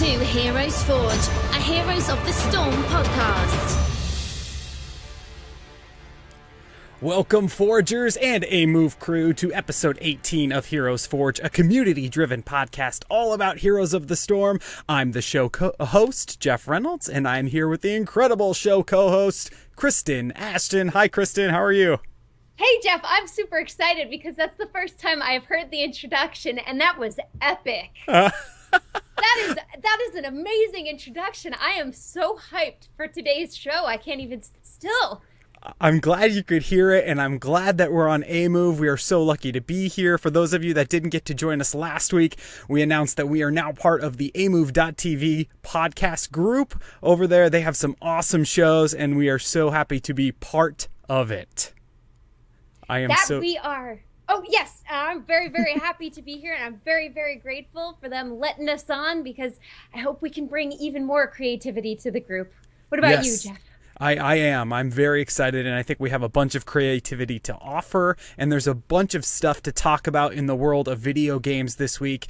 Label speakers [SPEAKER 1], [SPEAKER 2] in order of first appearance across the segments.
[SPEAKER 1] Heroes Forge, a Heroes of the Storm podcast.
[SPEAKER 2] Welcome, Forgers and Amove crew, to episode 18 of Heroes Forge, a community-driven podcast all about Heroes of the Storm. I'm the show host, Jeff Reynolds, and I'm here with the incredible show co-host, Kristen Ashton. Hi, Kristen. How are you?
[SPEAKER 3] Hey, Jeff. I'm super excited because that's the first time I've heard the introduction, and that was epic. That is an amazing introduction. I am so hyped for today's show. I can't even sit still.
[SPEAKER 2] I'm glad you could hear it, and I'm glad that we're on Amove. We are so lucky to be here. For those of you that didn't get to join us last week, we announced that we are now part of the AmoveTV podcast group. Over there, they have some awesome shows, and we are so happy to be part of it.
[SPEAKER 3] We are. Oh, yes. I'm very, very happy to be here, and I'm very, very grateful for them letting us on because I hope we can bring even more creativity to the group. What about you, Jeff?
[SPEAKER 2] I am. I'm very excited, and I think we have a bunch of creativity to offer, and there's a bunch of stuff to talk about in the world of video games this week.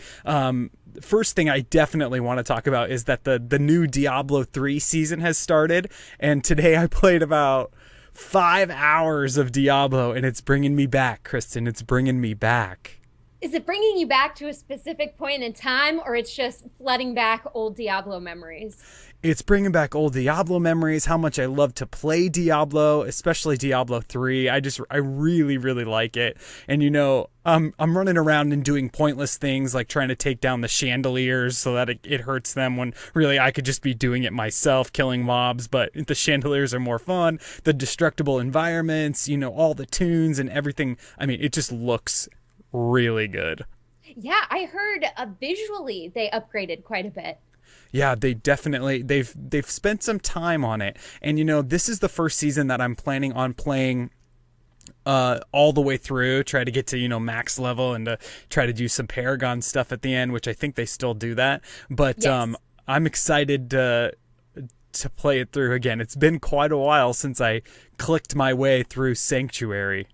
[SPEAKER 2] First thing I definitely want to talk about is that the new Diablo 3 season has started, and today I played about 5 hours of Diablo, and it's bringing me back, Kristen. It's bringing me back.
[SPEAKER 3] Is it bringing you back to a specific point in time, or it's just flooding back old Diablo memories?
[SPEAKER 2] It's bringing back old Diablo memories, how much I love to play Diablo, especially Diablo 3. I really, really like it. And, you know, I'm running around and doing pointless things like trying to take down the chandeliers so that it hurts them when really I could just be doing it myself, killing mobs. But the chandeliers are more fun. The destructible environments, you know, all the tunes and everything. I mean, it just looks really good.
[SPEAKER 3] Yeah, I heard visually they upgraded quite a bit.
[SPEAKER 2] Yeah, they've spent some time on it. And, you know, this is the first season that I'm planning on playing all the way through, try to get to, you know, max level and to try to do some Paragon stuff at the end, which I think they still do that. But yes. I'm excited to play it through again. It's been quite a while since I clicked my way through Sanctuary.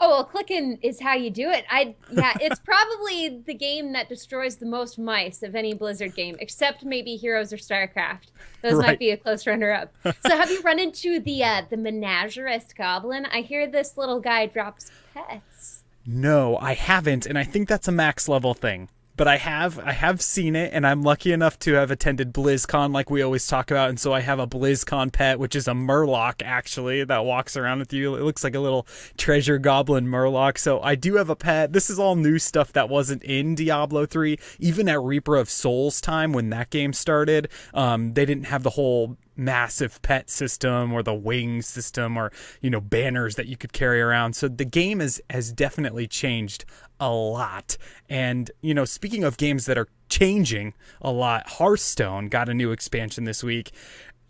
[SPEAKER 3] Oh, well, clicking is how you do it. It's probably the game that destroys the most mice of any Blizzard game, except maybe Heroes or StarCraft. Those might be a close runner-up. So have you run into the Menagerist Goblin? I hear this little guy drops pets.
[SPEAKER 2] No, I haven't, and I think that's a max level thing. But I have seen it, and I'm lucky enough to have attended BlizzCon like we always talk about, and so I have a BlizzCon pet, which is a Murloc, actually, that walks around with you. It looks like a little treasure goblin Murloc, so I do have a pet. This is all new stuff that wasn't in Diablo 3. Even at Reaper of Souls time, when that game started, they didn't have the whole massive pet system or the wing system or, you know, banners that you could carry around. So the game has definitely changed a lot. And, you know, speaking of games that are changing a lot, Hearthstone got a new expansion this week.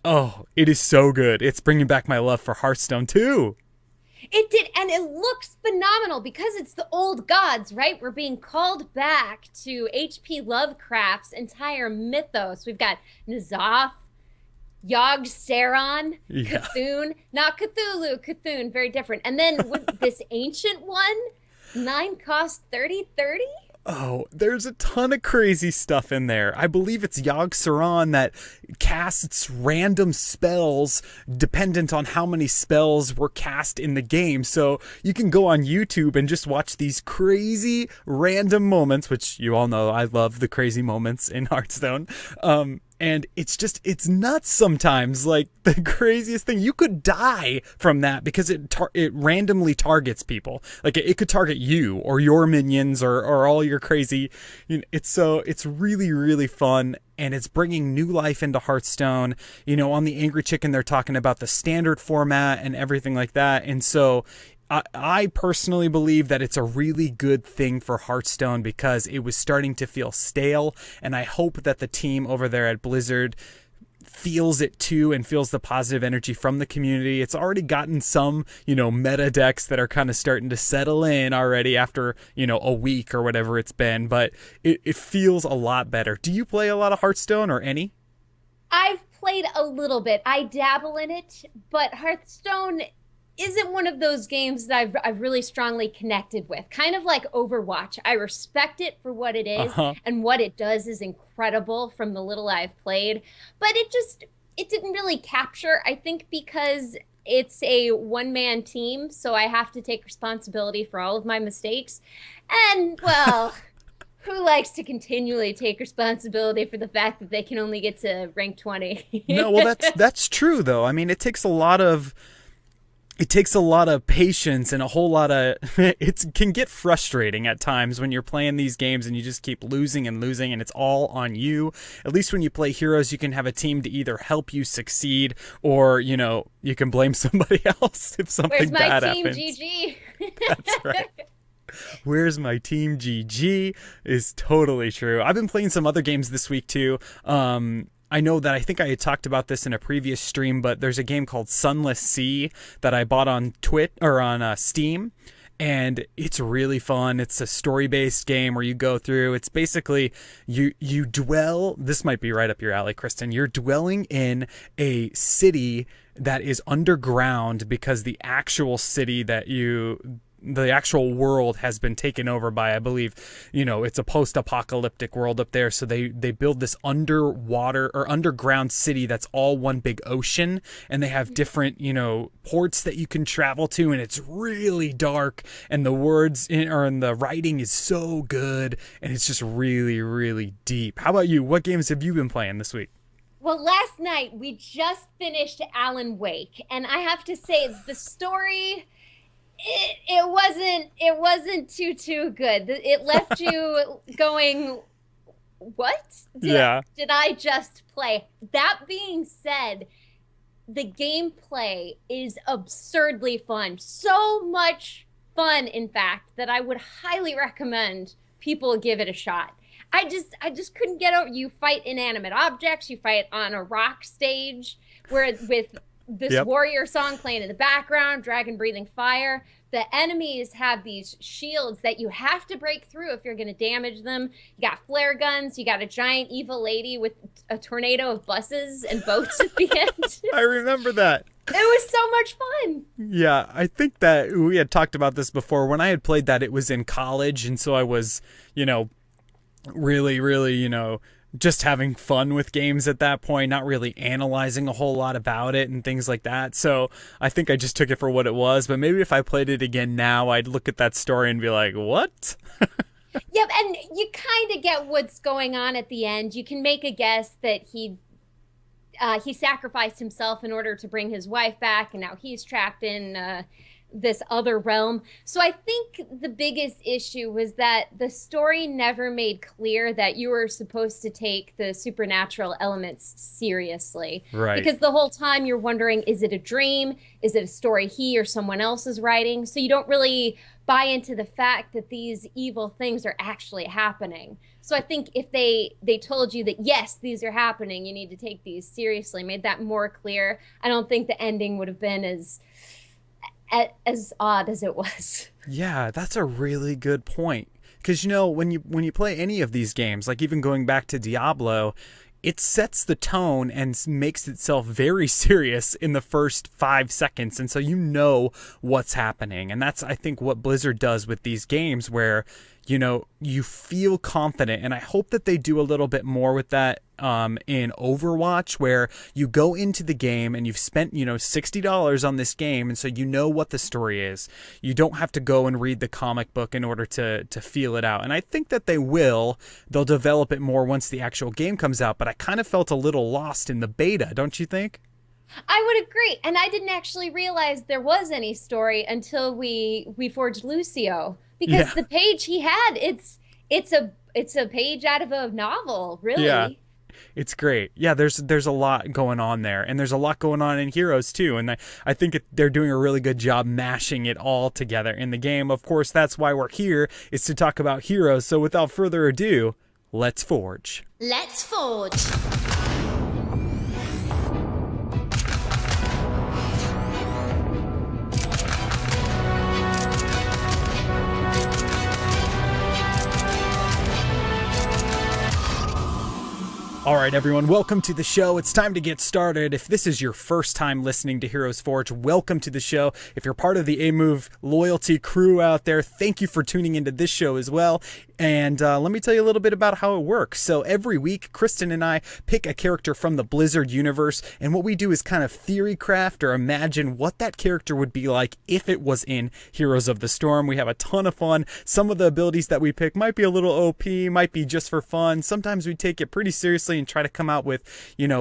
[SPEAKER 2] Oh, it is so good. It's bringing back my love for Hearthstone too.
[SPEAKER 3] It did, and it looks phenomenal because it's the old gods, right? We're being called back to H.P. Lovecraft's entire mythos. We've got N'Zoth, Yogg-Saron, Cthulhu, not Cthulhu, Cthulhu, very different. And then with this ancient one, 9 cost 30.
[SPEAKER 2] Oh, there's a ton of crazy stuff in there. I believe it's Yogg-Saron that casts random spells dependent on how many spells were cast in the game. So you can go on YouTube and just watch these crazy random moments, which you all know I love the crazy moments in Hearthstone. And it's nuts sometimes. Like, the craziest thing, you could die from that because it randomly targets people. Like, it could target you or your minions or all your crazy. You know, it's really, really fun. And it's bringing new life into Hearthstone. You know, on the Angry Chicken, they're talking about the standard format and everything like that. And so I personally believe that it's a really good thing for Hearthstone because it was starting to feel stale, and I hope that the team over there at Blizzard feels it too and feels the positive energy from the community. It's already gotten some, you know, meta decks that are kind of starting to settle in already after, you know, a week or whatever it's been, but it feels a lot better. Do you play a lot of Hearthstone or any?
[SPEAKER 3] I've played a little bit. I dabble in it, but Hearthstone isn't one of those games that I've really strongly connected with. Kind of like Overwatch. I respect it for what it is, and what it does is incredible from the little I've played. But it didn't really capture, I think, because it's a one-man team, so I have to take responsibility for all of my mistakes. And, well, who likes to continually take responsibility for the fact that they can only get to rank 20?
[SPEAKER 2] No, well, that's true, though. I mean, it takes a lot of patience and a whole lot of it can get frustrating at times when you're playing these games and you just keep losing and losing and it's all on you. At least when you play Heroes, you can have a team to either help you succeed or, you know, you can blame somebody else if something bad happens.
[SPEAKER 3] Where's my team, GG?
[SPEAKER 2] That's right. Where's my team, GG is totally true. I've been playing some other games this week too. I know that I think I had talked about this in a previous stream, but there's a game called Sunless Sea that I bought on Steam, and it's really fun. It's a story-based game where you go through. It's basically you dwell. This might be right up your alley, Kristen. You're dwelling in a city that is underground because the actual city the actual world has been taken over by, I believe, you know, it's a post-apocalyptic world up there. So they build this underwater or underground city that's all one big ocean. And they have different, you know, ports that you can travel to. And it's really dark. And the words and the writing is so good. And it's just really, really deep. How about you? What games have you been playing this week?
[SPEAKER 3] Well, last night we just finished Alan Wake. And I have to say, the story... It wasn't too good. It left you going, what? Did I just play? That being said, the gameplay is absurdly fun. So much fun, in fact, that I would highly recommend people give it a shot. I just couldn't get over. You fight inanimate objects. You fight on a rock stage where with this warrior song playing in the background, dragon breathing fire. The enemies have these shields that you have to break through if you're going to damage them. You got flare guns. You got a giant evil lady with a tornado of buses and boats at the end.
[SPEAKER 2] I remember that.
[SPEAKER 3] It was so much fun.
[SPEAKER 2] Yeah, I think that we had talked about this before. When I had played that, it was in college, and so I was, you know, really, really, you know, just having fun with games at that point, not really analyzing a whole lot about it and things like that. So I think I just took it for what it was. But maybe if I played it again now, I'd look at that story and be like, what?
[SPEAKER 3] Yep, and you kind of get what's going on at the end. You can make a guess that he sacrificed himself in order to bring his wife back, and now he's trapped in this other realm. So I think the biggest issue was that the story never made clear that you were supposed to take the supernatural elements seriously.
[SPEAKER 2] Right.
[SPEAKER 3] Because the whole time you're wondering, is it a dream? Is it a story he or someone else is writing? So you don't really buy into the fact that these evil things are actually happening. So I think if they told you that, yes, these are happening, you need to take these seriously, made that more clear, I don't think the ending would have been as odd as it was.
[SPEAKER 2] Yeah, that's a really good point. Because, you know, when you play any of these games, like even going back to Diablo, it sets the tone and makes itself very serious in the first 5 seconds. And so you know what's happening. And that's, I think, what Blizzard does with these games where, you know, you feel confident. And I hope that they do a little bit more with that in Overwatch, where you go into the game and you've spent, you know, $60 on this game. And so you know what the story is. You don't have to go and read the comic book in order to feel it out. And I think that they'll develop it more once the actual game comes out. But I kind of felt a little lost in the beta, don't you think?
[SPEAKER 3] I would agree. And I didn't actually realize there was any story until we forged Lucio. Because the page he had, it's a page out of a novel, really.
[SPEAKER 2] Yeah. It's great. Yeah, there's a lot going on there, and there's a lot going on in Heroes too, and I think they're doing a really good job mashing it all together in the game. Of course, that's why we're here, is to talk about Heroes. So without further ado, let's forge.
[SPEAKER 1] Let's forge.
[SPEAKER 2] All right, everyone, welcome to the show. It's time to get started. If this is your first time listening to HeroesForge, welcome to the show. If you're part of the Amove loyalty crew out there, thank you for tuning into this show as well. And let me tell you a little bit about how it works. So every week, Kristen and I pick a character from the Blizzard universe, and what we do is kind of theory craft or imagine what that character would be like if it was in Heroes of the Storm. We have a ton of fun. Some of the abilities that we pick might be a little OP, might be just for fun. Sometimes we take it pretty seriously and try to come out with,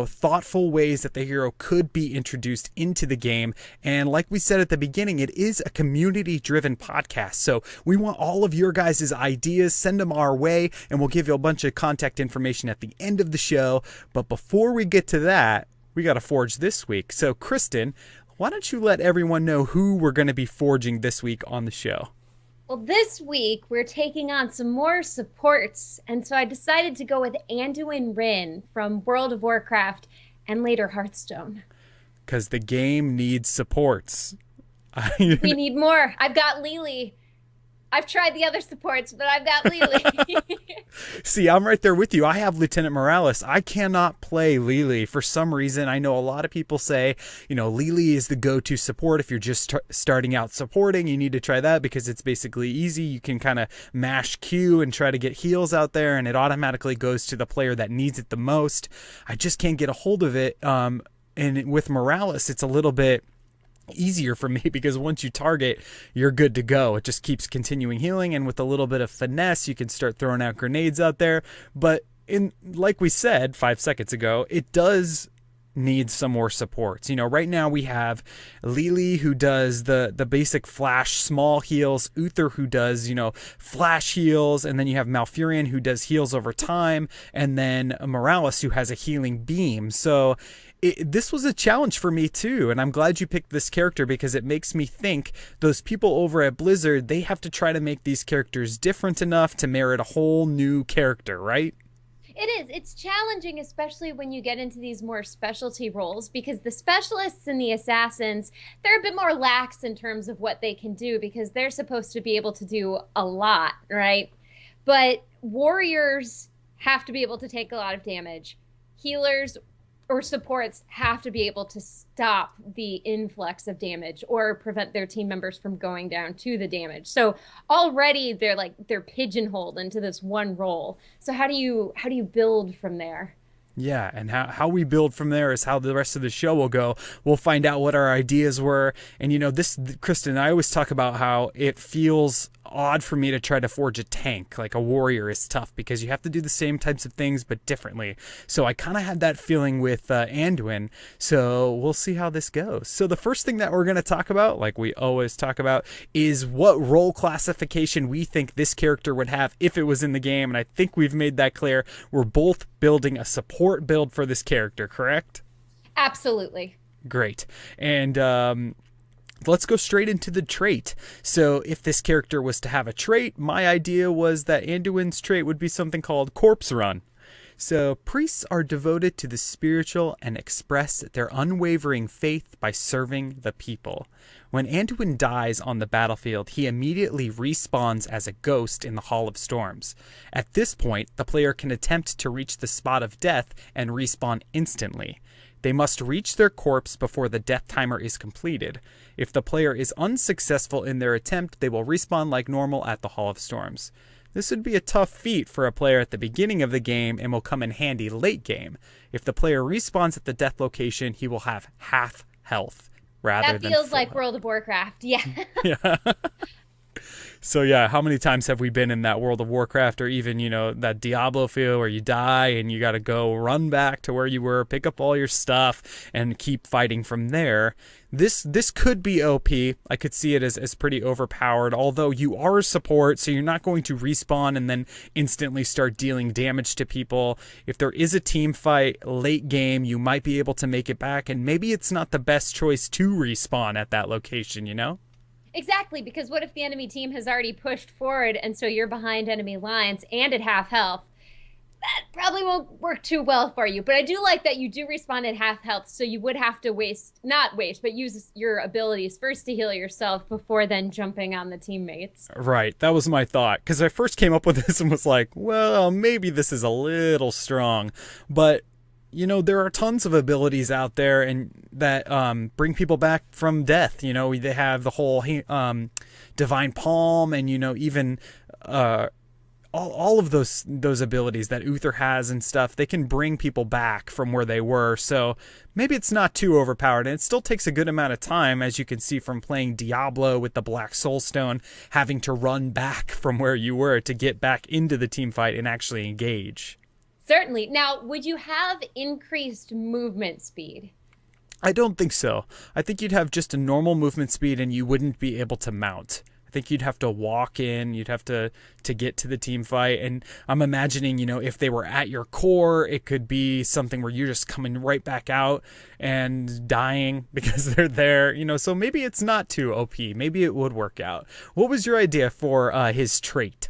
[SPEAKER 2] thoughtful ways that the hero could be introduced into the game. And like we said at the beginning, it is a community-driven podcast. So we want all of your guys' ideas. Send them our way, and we'll give you a bunch of contact information at the end of the show. But before we get to that, we got to forge this week. So Kristen, why don't you let everyone know who we're going to be forging this week on the show?
[SPEAKER 3] Well, this week we're taking on some more supports, and so I decided to go with Anduin Wrynn from World of Warcraft and later Hearthstone.
[SPEAKER 2] Because the game needs supports.
[SPEAKER 3] We need more. I've got Lily. I've tried the other supports, but I've got Lily.
[SPEAKER 2] See, I'm right there with you. I have Lieutenant Morales. I cannot play Lily for some reason. I know a lot of people say, Lily is the go-to support. If you're just starting out supporting, you need to try that because it's basically easy. You can kind of mash Q and try to get heals out there, and it automatically goes to the player that needs it the most. I just can't get a hold of it. And with Morales, it's a little bit easier for me because once you target, you're good to go. It just keeps continuing healing, and with a little bit of finesse, you can start throwing out grenades out there. But like we said 5 seconds ago, it does need some more supports. Right now we have Lily, who does the basic flash small heals, Uther, who does flash heals, and then you have Malfurion, who does heals over time, and then Morales, who has a healing beam. So this was a challenge for me too, and I'm glad you picked this character because it makes me think those people over at Blizzard, they have to try to make these characters different enough to merit a whole new character, right?
[SPEAKER 3] It is. It's challenging, especially when you get into these more specialty roles, because the specialists and the assassins, they're a bit more lax in terms of what they can do because they're supposed to be able to do a lot, right? But warriors have to be able to take a lot of damage. Healers or supports have to be able to stop the influx of damage or prevent their team members from going down to the damage. So already they're pigeonholed into this one role. So how do you build from there?
[SPEAKER 2] Yeah, and how we build from there is how the rest of the show will go. We'll find out what our ideas were. And this, Kristen, I always talk about how it feels odd for me to try to forge a tank. Like a warrior is tough because you have to do the same types of things but differently. So I kind of had that feeling with Anduin. So we'll see how this goes. So the first thing that we're going to talk about, like we always talk about, is what role classification we think this character would have if it was in the game. And I think we've made that clear. We're both building a support build for this character, correct?
[SPEAKER 3] Absolutely.
[SPEAKER 2] Great. And let's go straight into the trait. So if this character was to have a trait, my idea was that Anduin's trait would be something called Corpse Run. So priests are devoted to the spiritual and express their unwavering faith by serving the people. When Anduin dies on the battlefield, he immediately respawns as a ghost in the Hall of Storms. At this point, the player can attempt to reach the spot of death and respawn instantly. They must reach their corpse before the death timer is completed. If the player is unsuccessful in their attempt, they will respawn like normal at the Hall of Storms. This would be a tough feat for a player at the beginning of the game and will come in handy late game. If the player respawns at the death location, he will have half health rather than
[SPEAKER 3] That feels
[SPEAKER 2] full
[SPEAKER 3] like
[SPEAKER 2] health.
[SPEAKER 3] World of Warcraft. Yeah.
[SPEAKER 2] Yeah. So yeah, how many times have we been in that World of Warcraft or even, that Diablo feel where you die and you got to go run back to where you were, pick up all your stuff and keep fighting from there. This could be OP. I could see it as pretty overpowered, although you are a support, so you're not going to respawn and then instantly start dealing damage to people. If there is a team fight late game, you might be able to make it back, and maybe it's not the best choice to respawn at that location,
[SPEAKER 3] Exactly, because what if the enemy team has already pushed forward and so you're behind enemy lines and at half health? That probably won't work too well for you. But I do like that you do respawn at half health, so you would have to not waste, but use your abilities first to heal yourself before then jumping on the teammates.
[SPEAKER 2] Right, that was my thought. Because I first came up with this and was like, well, maybe this is a little strong. But, there are tons of abilities out there and that bring people back from death. They have the whole Divine Palm and, even... all of those abilities that Uther has and stuff, they can bring people back from where they were. So maybe it's not too overpowered, and it still takes a good amount of time, as you can see from playing Diablo with the Black Soul Stone, having to run back from where you were to get back into the team fight and actually engage.
[SPEAKER 3] Certainly. Now, would you have increased movement speed?
[SPEAKER 2] I don't think so. I think you'd have just a normal movement speed and you wouldn't be able to mount. I think you'd have to walk in, you'd have to get to the team fight. And I'm imagining, if they were at your core, it could be something where you're just coming right back out and dying because they're there, so maybe it's not too OP. Maybe it would work out. What was your idea for his trait?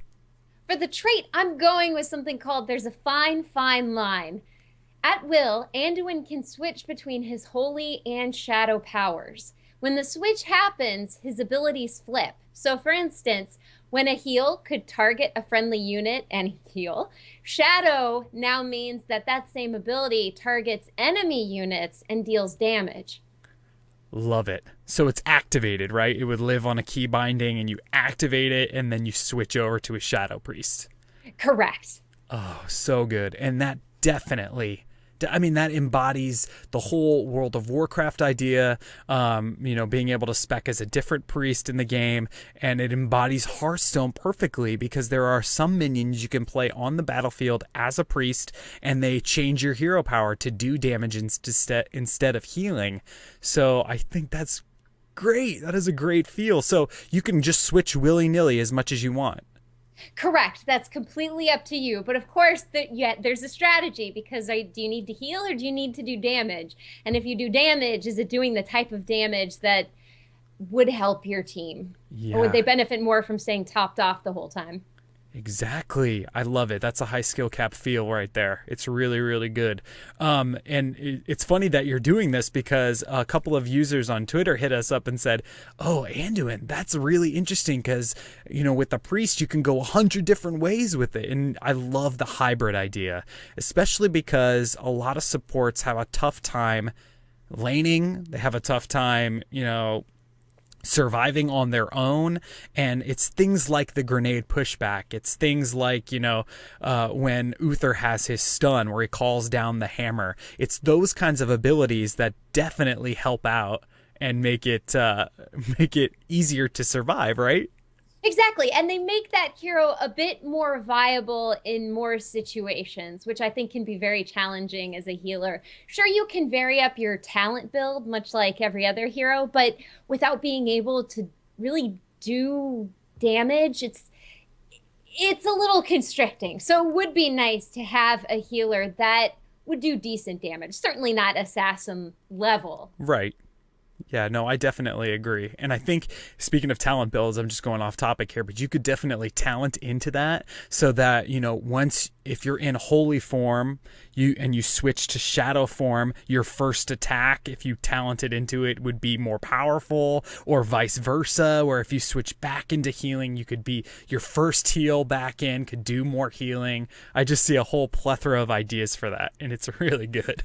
[SPEAKER 3] For the trait, I'm going with something called There's a Fine, Fine Line. At will, Anduin can switch between his holy and shadow powers. When the switch happens, his abilities flip. So for instance, when a heal could target a friendly unit and heal, shadow now means that same ability targets enemy units and deals damage.
[SPEAKER 2] Love it. So it's activated, right? It would live on a key binding and you activate it and then you switch over to a shadow priest.
[SPEAKER 3] Correct.
[SPEAKER 2] Oh, so good. And that definitely... that embodies the whole World of Warcraft idea, being able to spec as a different priest in the game, and it embodies Hearthstone perfectly because there are some minions you can play on the battlefield as a priest, and they change your hero power to do damage instead of healing. So I think that's great. That is a great feel. So you can just switch willy-nilly as much as you want.
[SPEAKER 3] Correct. That's completely up to you. But of course, there's a strategy because do you need to heal or do you need to do damage? And if you do damage, is it doing the type of damage that would help your team?
[SPEAKER 2] Yeah.
[SPEAKER 3] Or would they benefit more from staying topped off the whole time?
[SPEAKER 2] Exactly. I love it. That's a high skill cap feel right there. It's really, really good. And it's funny that you're doing this because a couple of users on Twitter hit us up and said, oh, Anduin, that's really interesting because, with the priest, you can go 100 different ways with it. And I love the hybrid idea, especially because a lot of supports have a tough time laning. They have a tough time, surviving on their own, and it's things like the grenade pushback. It's things like when Uther has his stun where he calls down the hammer. It's those kinds of abilities that definitely help out and make it easier to survive, right?
[SPEAKER 3] Exactly. And they make that hero a bit more viable in more situations, which I think can be very challenging as a healer. Sure, you can vary up your talent build, much like every other hero, but without being able to really do damage, it's a little constricting. So it would be nice to have a healer that would do decent damage. Certainly not assassin level.
[SPEAKER 2] Right. Yeah, no, I definitely agree. And I think, speaking of talent builds, I'm just going off topic here, but you could definitely talent into that so that, if you're in holy form, you switch to shadow form, your first attack, if you talented into it, would be more powerful, or vice versa, where if you switch back into healing, you could be your first heal back in, could do more healing. I just see a whole plethora of ideas for that, and it's really good.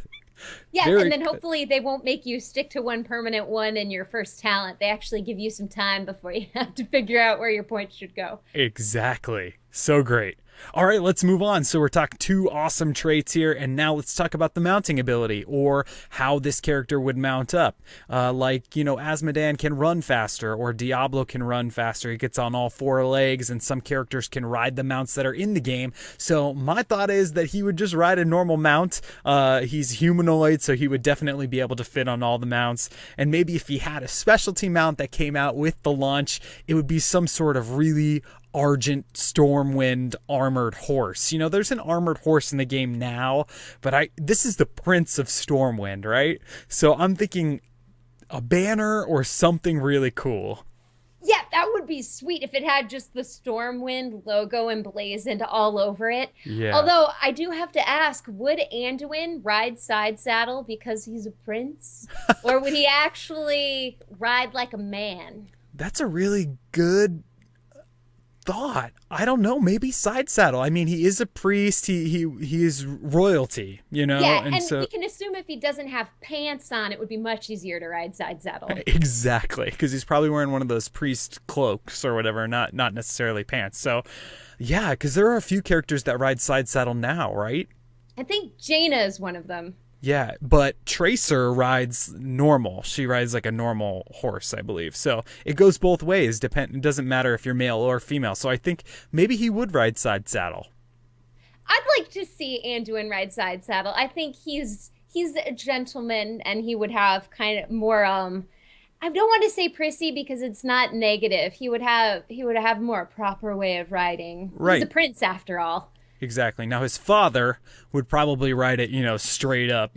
[SPEAKER 3] Yeah, and then hopefully they won't make you stick to one permanent one in your first talent. They actually give you some time before you have to figure out where your points should go.
[SPEAKER 2] Exactly. So great. All right, let's move on. So we're talking 2 awesome traits here, and now let's talk about the mounting ability, or how this character would mount up. Asmodan can run faster, or Diablo can run faster. He gets on all 4 legs, and some characters can ride the mounts that are in the game. So my thought is that he would just ride a normal mount. He's humanoid, so he would definitely be able to fit on all the mounts. And maybe if he had a specialty mount that came out with the launch, it would be some sort of really Argent Stormwind armored horse. There's an armored horse in the game now, but this is the Prince of Stormwind, right? So I'm thinking a banner or something really cool.
[SPEAKER 3] Yeah, that would would be sweet if it had just the Stormwind logo emblazoned all over it.
[SPEAKER 2] Yeah.
[SPEAKER 3] Although I do have to ask, would Anduin ride side saddle because he's a prince? Or would he actually ride like a man?
[SPEAKER 2] That's a really good thought. I don't know. Maybe side saddle. I mean, he is a priest. He is royalty, you know?
[SPEAKER 3] Yeah, and
[SPEAKER 2] so
[SPEAKER 3] we can assume if he doesn't have pants on, it would be much easier to ride side saddle.
[SPEAKER 2] Exactly, because he's probably wearing one of those priest cloaks or whatever, not necessarily pants. So, yeah, because there are a few characters that ride side saddle now, right?
[SPEAKER 3] I think Jaina is one of them.
[SPEAKER 2] Yeah, but Tracer rides normal. She rides like a normal horse, I believe. So it goes both ways. It doesn't matter if you're male or female. So I think maybe he would ride side saddle.
[SPEAKER 3] I'd like to see Anduin ride side saddle. I think he's a gentleman, and he would have kind of more I don't want to say prissy because it's not negative. He would have more a proper way of riding.
[SPEAKER 2] Right.
[SPEAKER 3] He's a prince after all.
[SPEAKER 2] Exactly. Now his father would probably ride it, straight up.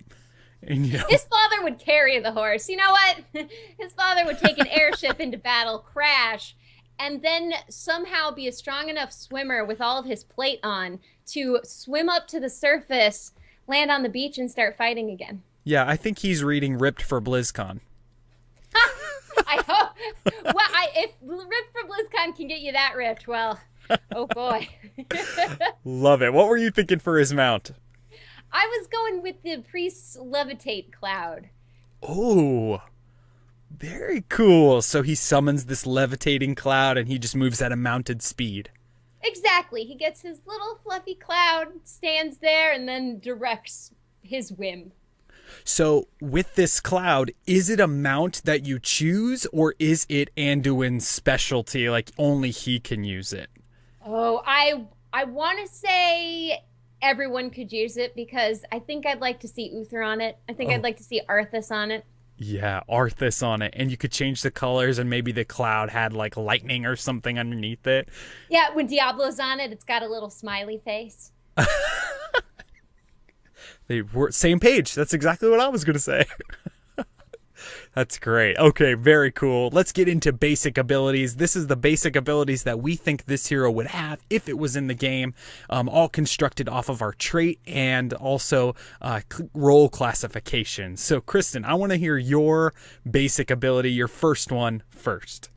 [SPEAKER 2] And,
[SPEAKER 3] His father would carry the horse. You know what? His father would take an airship into battle, crash, and then somehow be a strong enough swimmer with all of his plate on to swim up to the surface, land on the beach, and start fighting again.
[SPEAKER 2] Yeah, I think he's reading Ripped for BlizzCon.
[SPEAKER 3] I hope. Well, if Ripped for BlizzCon can get you that ripped, well, oh boy.
[SPEAKER 2] Love it. What were you thinking for his mount?
[SPEAKER 3] I was going with the priest's levitate cloud.
[SPEAKER 2] Oh, very cool. So he summons this levitating cloud and he just moves at a mounted speed.
[SPEAKER 3] Exactly. He gets his little fluffy cloud, stands there, and then directs his whim.
[SPEAKER 2] So with this cloud, is it a mount that you choose, or is it Anduin's specialty, like only he can use it?
[SPEAKER 3] Oh, I want to say everyone could use it because I think I'd like to see Uther on it. I think I'd like to see Arthas on it.
[SPEAKER 2] Yeah, Arthas on it. And you could change the colors and maybe the cloud had like lightning or something underneath it.
[SPEAKER 3] Yeah, when Diablo's on it, it's got a little smiley face.
[SPEAKER 2] They were same page. That's exactly what I was going to say. That's great. Okay, very cool. Let's get into basic abilities. This is the basic abilities that we think this hero would have if it was in the game, all constructed off of our trait and also role classification. So, Kristen, I want to hear your basic ability, your first one first.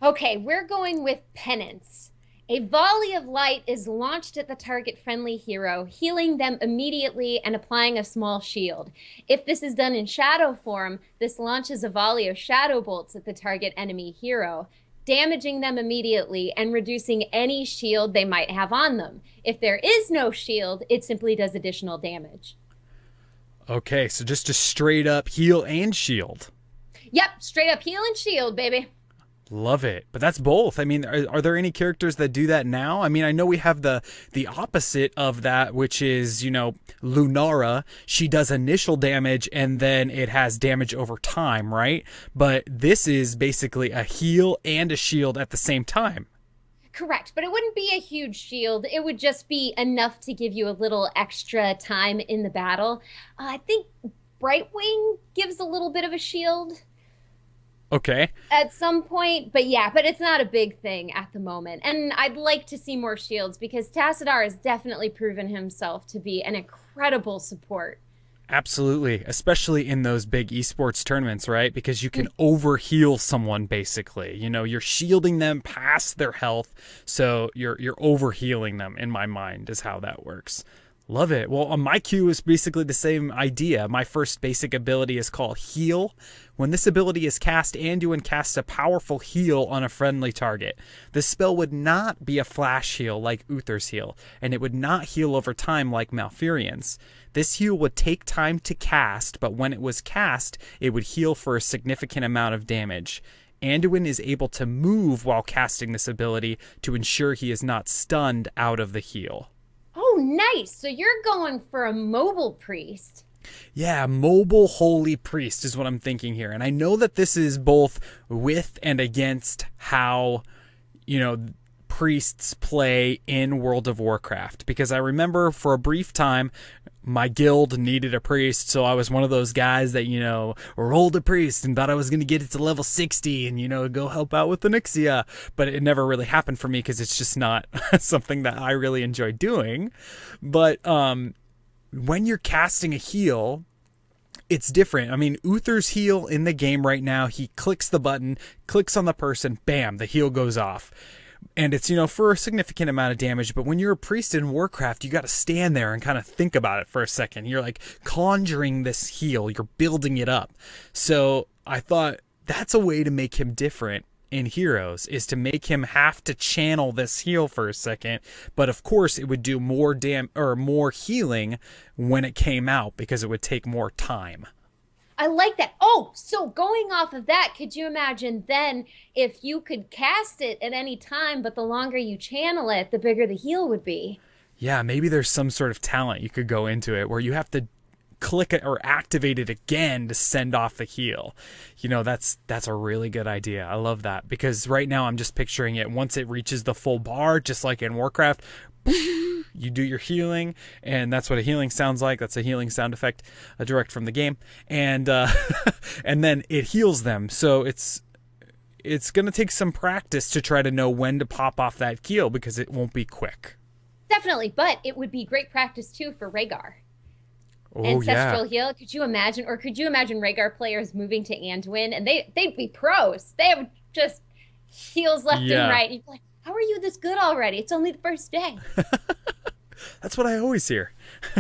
[SPEAKER 3] Okay, we're going with Penance. A volley of light is launched at the target-friendly hero, healing them immediately and applying a small shield. If this is done in shadow form, this launches a volley of shadow bolts at the target enemy hero, damaging them immediately and reducing any shield they might have on them. If there is no shield, it simply does additional damage.
[SPEAKER 2] Okay, so just a straight up heal and shield.
[SPEAKER 3] Yep, straight up heal and shield, baby.
[SPEAKER 2] Love it. But that's both. I mean, are there any characters that do that now? I mean, I know we have the opposite of that, which is, Lunara. She does initial damage and then it has damage over time, right? But this is basically a heal and a shield at the same time.
[SPEAKER 3] Correct, but it wouldn't be a huge shield. It would just be enough to give you a little extra time in the battle. I think Brightwing gives a little bit of a shield.
[SPEAKER 2] Okay.
[SPEAKER 3] At some point, but it's not a big thing at the moment. And I'd like to see more shields because Tassadar has definitely proven himself to be an incredible support.
[SPEAKER 2] Absolutely, especially in those big esports tournaments, right? Because you can overheal someone basically. You're shielding them past their health, so you're overhealing them in my mind is how that works. Love it. Well, my Q is basically the same idea. My first basic ability is called Heal. When this ability is cast, Anduin casts a powerful heal on a friendly target. This spell would not be a flash heal like Uther's heal, and it would not heal over time like Malfurion's. This heal would take time to cast, but when it was cast, it would heal for a significant amount of damage. Anduin is able to move while casting this ability to ensure he is not stunned out of the heal.
[SPEAKER 3] Oh, nice. So you're going for a mobile priest.
[SPEAKER 2] Yeah, mobile holy priest is what I'm thinking here. And I know that this is both with and against how, priests play in World of Warcraft, because I remember for a brief time my guild needed a priest, so I was one of those guys that, rolled a priest and thought I was going to get it to level 60 and, go help out with the Nixia. But it never really happened for me because it's just not something that I really enjoy doing. But when you're casting a heal, it's different. I mean, Uther's heal in the game right now, he clicks the button, clicks on the person, bam, the heal goes off. And it's, for a significant amount of damage. But when you're a priest in Warcraft, you got to stand there and kind of think about it for a second. You're like conjuring this heal. You're building it up. So I thought that's a way to make him different in Heroes, is to make him have to channel this heal for a second. But of course, it would do more more healing when it came out, because it would take more time.
[SPEAKER 3] I like that. Oh, so going off of that, could you imagine then if you could cast it at any time, but the longer you channel it, the bigger the heal would be?
[SPEAKER 2] Yeah, maybe there's some sort of talent you could go into it where you have to click it or activate it again to send off the heal. That's a really good idea. I love that, because right now I'm just picturing it once it reaches the full bar, just like in Warcraft, you do your healing, and that's what a healing sounds like. That's a healing sound effect, direct from the game, and and then it heals them. So it's going to take some practice to try to know when to pop off that heal, because it won't be quick.
[SPEAKER 3] Definitely, but it would be great practice too for Rhaegar.
[SPEAKER 2] Oh,
[SPEAKER 3] Ancestral
[SPEAKER 2] yeah.
[SPEAKER 3] heal. Could you imagine Rhaegar players moving to Anduin, and they'd be pros. They have just heals left and right. You'd be like, how are you this good already? It's only the first day.
[SPEAKER 2] That's what I always hear.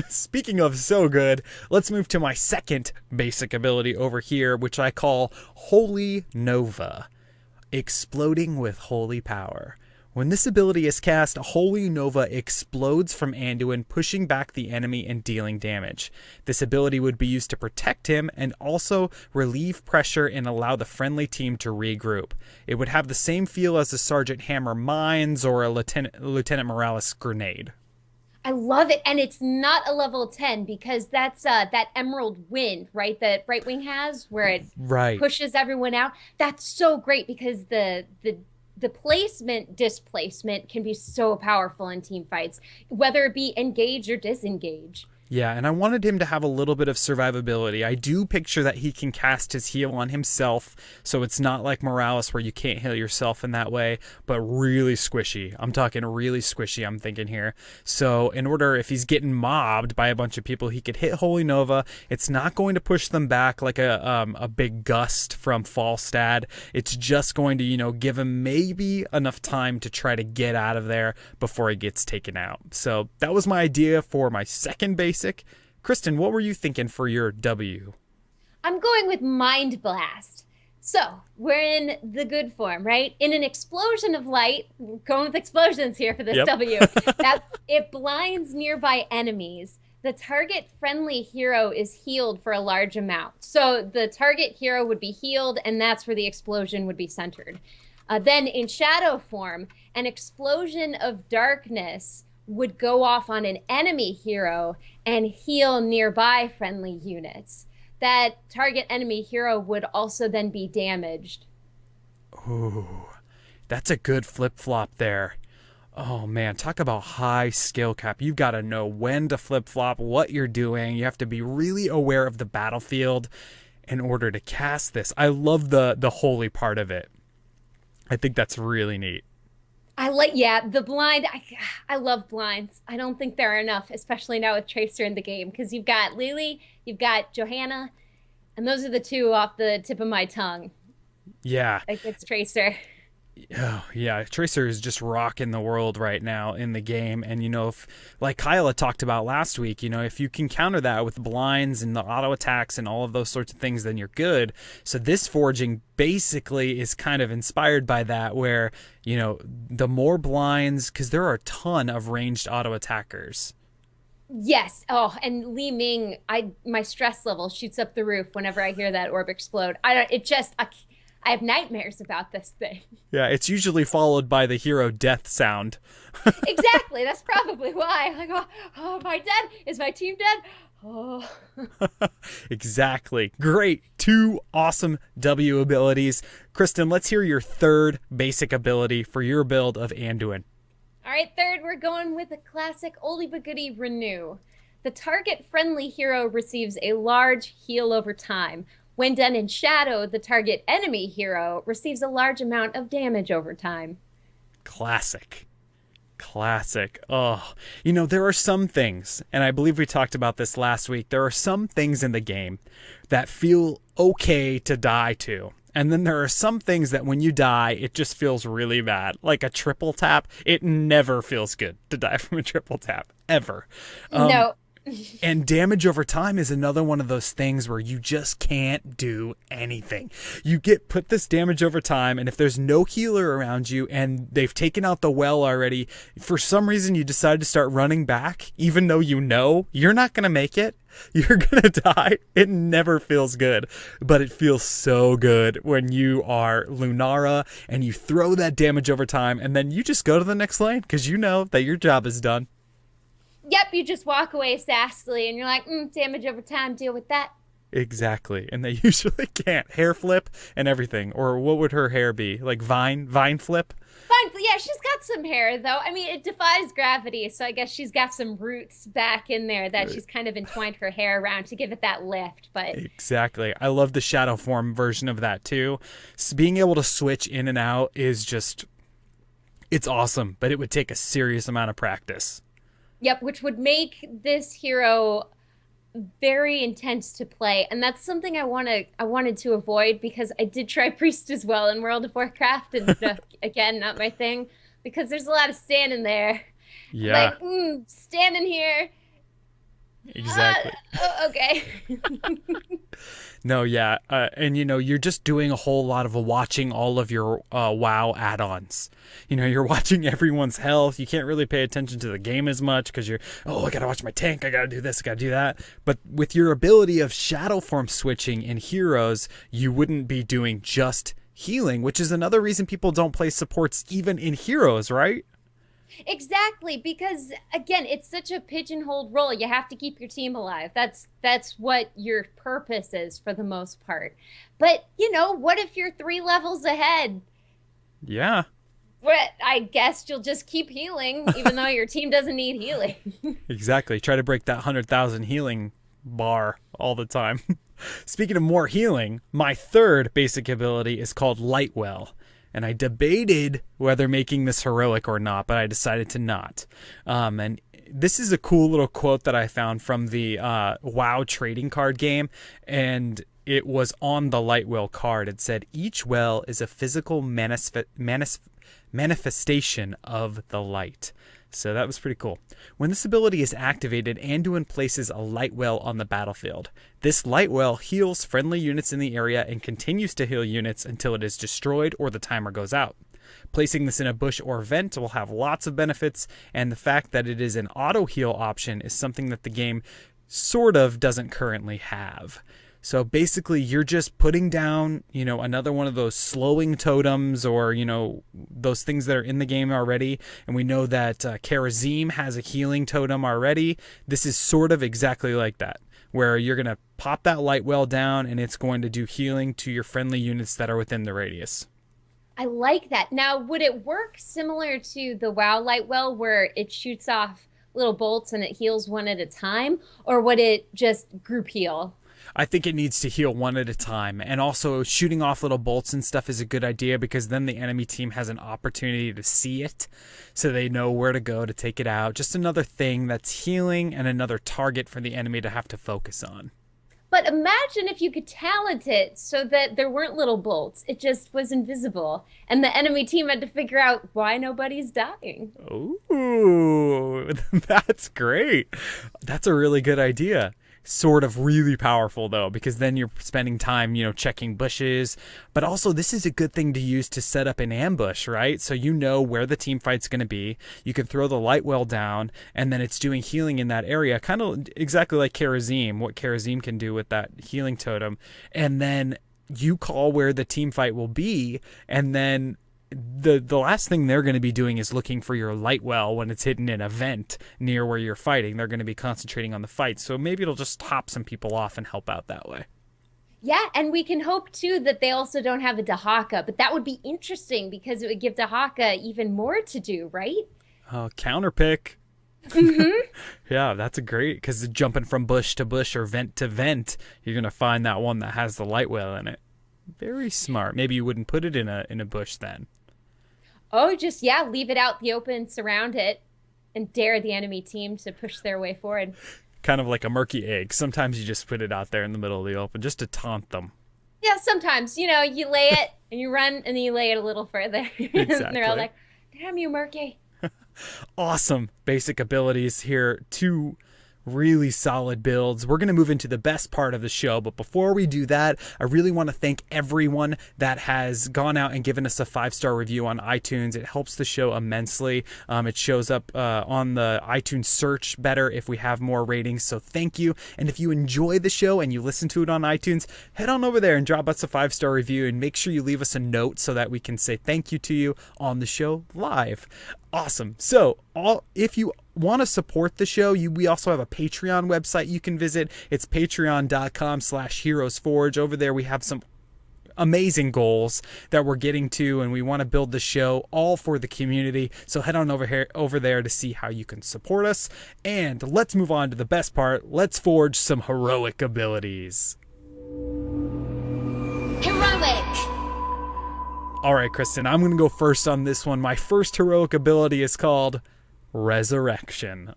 [SPEAKER 2] Speaking of so good, let's move to my second basic ability over here, which I call Holy Nova. Exploding with holy power. When this ability is cast, Holy Nova explodes from Anduin, pushing back the enemy and dealing damage. This ability would be used to protect him and also relieve pressure and allow the friendly team to regroup. It would have the same feel as a Sergeant Hammer Mines or a Lieutenant Morales grenade.
[SPEAKER 3] I love it, and it's not a level 10, because that's that Emerald Wind, right, that Brightwing has, where it pushes everyone out. That's so great, because the displacement can be so powerful in team fights, whether it be engage or disengage.
[SPEAKER 2] Yeah, and I wanted him to have a little bit of survivability. I do picture that he can cast his heal on himself, so it's not like Morales where you can't heal yourself in that way, but really squishy. I'm talking really squishy, I'm thinking here. So in order, if he's getting mobbed by a bunch of people, he could hit Holy Nova. It's not going to push them back like a big gust from Falstad. It's just going to, give him maybe enough time to try to get out of there before he gets taken out. So that was my idea for my second basic. Kristen, what were you thinking for your W?
[SPEAKER 3] I'm going with Mind Blast. So we're in the good form, right? In an explosion of light, going with explosions here for this W, that it blinds nearby enemies. The target friendly hero is healed for a large amount. So the target hero would be healed, and that's where the explosion would be centered. Then in shadow form, an explosion of darkness would go off on an enemy hero and heal nearby friendly units. That target enemy hero would also then be damaged.
[SPEAKER 2] Ooh, that's a good flip-flop there. Oh man, talk about high skill cap. You've got to know when to flip-flop, what you're doing. You have to be really aware of the battlefield in order to cast this. I love the holy part of it. I think that's really neat.
[SPEAKER 3] The blind. I love blinds. I don't think there are enough, especially now with Tracer in the game, because you've got Lily, you've got Johanna, and those are the two off the tip of my tongue.
[SPEAKER 2] Yeah.
[SPEAKER 3] Like, it's Tracer.
[SPEAKER 2] Oh, yeah. Tracer is just rocking the world right now in the game. And, if, like Kyla talked about last week, if you can counter that with blinds and the auto attacks and all of those sorts of things, then you're good. So this forging basically is kind of inspired by that, where, the more blinds, because there are a ton of ranged auto attackers.
[SPEAKER 3] Yes. Oh, and Li Ming, my stress level shoots up the roof whenever I hear that orb explode. I have nightmares about this thing.
[SPEAKER 2] Yeah, it's usually followed by the hero death sound.
[SPEAKER 3] Exactly. That's probably why. Like, oh, am I dead? Is my team dead? Oh.
[SPEAKER 2] Exactly. Great. 2 awesome W abilities. Kristen, let's hear your third basic ability for your build of Anduin.
[SPEAKER 3] All right, third, we're going with a classic oldie but goodie Renew. The target-friendly hero receives a large heal over time. When done in Shadow, the target enemy hero receives a large amount of damage over time.
[SPEAKER 2] Classic. Classic. Oh, there are some things, and I believe we talked about this last week. There are some things in the game that feel okay to die to. And then there are some things that when you die, it just feels really bad. Like a triple tap. It never feels good to die from a triple tap. Ever.
[SPEAKER 3] No.
[SPEAKER 2] And damage over time is another one of those things where you just can't do anything. You put this damage over time, and if there's no healer around you and they've taken out the well already, for some reason you decide to start running back, even though you're not going to make it. You're going to die. It never feels good, but it feels so good when you are Lunara and you throw that damage over time, and then you just go to the next lane because you know that your job is done.
[SPEAKER 3] Yep, you just walk away sassily and you're like, damage over time, deal with that.
[SPEAKER 2] Exactly. And they usually can't. Hair flip and everything. Or what would her hair be? Like vine flip?
[SPEAKER 3] Yeah, she's got some hair, though. I mean, it defies gravity, so I guess she's got some roots back in there that she's kind of entwined her hair around to give it that lift. But
[SPEAKER 2] exactly. I love the shadow form version of that, too. So being able to switch in and out is just, it's awesome, but it would take a serious amount of practice.
[SPEAKER 3] Yep, which would make this hero very intense to play, and that's something I wanted to avoid because I did try Priest as well in World of Warcraft, and again, not my thing because there's a lot of standing there.
[SPEAKER 2] Yeah,
[SPEAKER 3] like standing here.
[SPEAKER 2] Exactly.
[SPEAKER 3] Okay.
[SPEAKER 2] No, yeah, and you're just doing a whole lot of watching all of your WoW add-ons. You're watching everyone's health. You can't really pay attention to the game as much because I gotta watch my tank. I gotta do this. I gotta do that. But with your ability of shadow form switching in Heroes, you wouldn't be doing just healing, which is another reason people don't play supports even in Heroes, right?
[SPEAKER 3] Exactly, because again, it's such a pigeonholed role. You have to keep your team alive. That's what your purpose is for the most part. But what if you're 3 levels ahead?
[SPEAKER 2] Yeah.
[SPEAKER 3] What? I guess you'll just keep healing, even though your team doesn't need healing.
[SPEAKER 2] Exactly. Try to break that 100,000 healing bar all the time. Speaking of more healing, my third basic ability is called Lightwell. And I debated whether making this heroic or not, but I decided to not. And this is a cool little quote that I found from the WoW trading card game. And it was on the Lightwell card. It said, each well is a physical manifestation of the light. So that was pretty cool. When this ability is activated, Anduin places a light well on the battlefield. This light well heals friendly units in the area and continues to heal units until it is destroyed or the timer goes out. Placing this in a bush or vent will have lots of benefits, and the fact that it is an auto heal option is something that the game sort of doesn't currently have. So basically, you're just putting down, another one of those slowing totems or, those things that are in the game already. And we know that Karazim has a healing totem already. This is sort of exactly like that, where you're going to pop that light well down and it's going to do healing to your friendly units that are within the radius.
[SPEAKER 3] I like that. Now, would it work similar to the WoW light well where it shoots off little bolts and it heals one at a time? Or would it just group heal?
[SPEAKER 2] I think it needs to heal one at a time. And also shooting off little bolts and stuff is a good idea because then the enemy team has an opportunity to see it so they know where to go to take it out. Just another thing that's healing and another target for the enemy to have to focus on.
[SPEAKER 3] But imagine if you could talent it so that there weren't little bolts. It just was invisible. And the enemy team had to figure out why nobody's dying.
[SPEAKER 2] Ooh, that's great. That's a really good idea. Sort of really powerful though, because then you're spending time, checking bushes, but also this is a good thing to use to set up an ambush, right? So where the team fight's going to be. You can throw the light well down and then it's doing healing in that area, kind of exactly like Karazim, what Karazim can do with that healing totem. And then you call where the team fight will be, and then the last thing they're going to be doing is looking for your light well when it's hidden in a vent near where you're fighting. They're going to be concentrating on the fight. So maybe it'll just top some people off and help out that way.
[SPEAKER 3] Yeah, and we can hope, too, that they also don't have a Dahaka. But that would be interesting because it would give Dahaka even more to do, right?
[SPEAKER 2] Counterpick. Mm-hmm. Yeah, that's a great, because jumping from bush to bush or vent to vent, you're going to find that one that has the light well in it. Very smart. Maybe you wouldn't put it in a bush then.
[SPEAKER 3] Oh, just, yeah, leave it out the open, surround it, and dare the enemy team to push their way forward.
[SPEAKER 2] Kind of like a murky egg. Sometimes you just put it out there in the middle of the open just to taunt them.
[SPEAKER 3] Yeah, sometimes, you lay it and you run and then you lay it a little further.
[SPEAKER 2] Exactly.
[SPEAKER 3] And they're all like, damn you, Murky.
[SPEAKER 2] Awesome basic abilities here. 2 really solid builds. We're going to move into the best part of the show, but before we do that, I really want to thank everyone that has gone out and given us a 5-star review on iTunes. It helps the show immensely. It shows up on the iTunes search better if we have more ratings, so thank you. And if you enjoy the show and you listen to it on iTunes, head on over there and drop us a 5-star review, and make sure you leave us a note so that we can say thank you to you on the show live. Awesome. So if you want to support the show, we also have a Patreon website you can visit. It's patreon.com/HeroesForge. Over there we have some amazing goals that we're getting to, and we want to build the show all for the community. So head on over there to see how you can support us. And let's move on to the best part. Let's forge some heroic abilities.
[SPEAKER 1] Heroic.
[SPEAKER 2] All right, Kristen, I'm going to go first on this one. My first heroic ability is called Resurrection.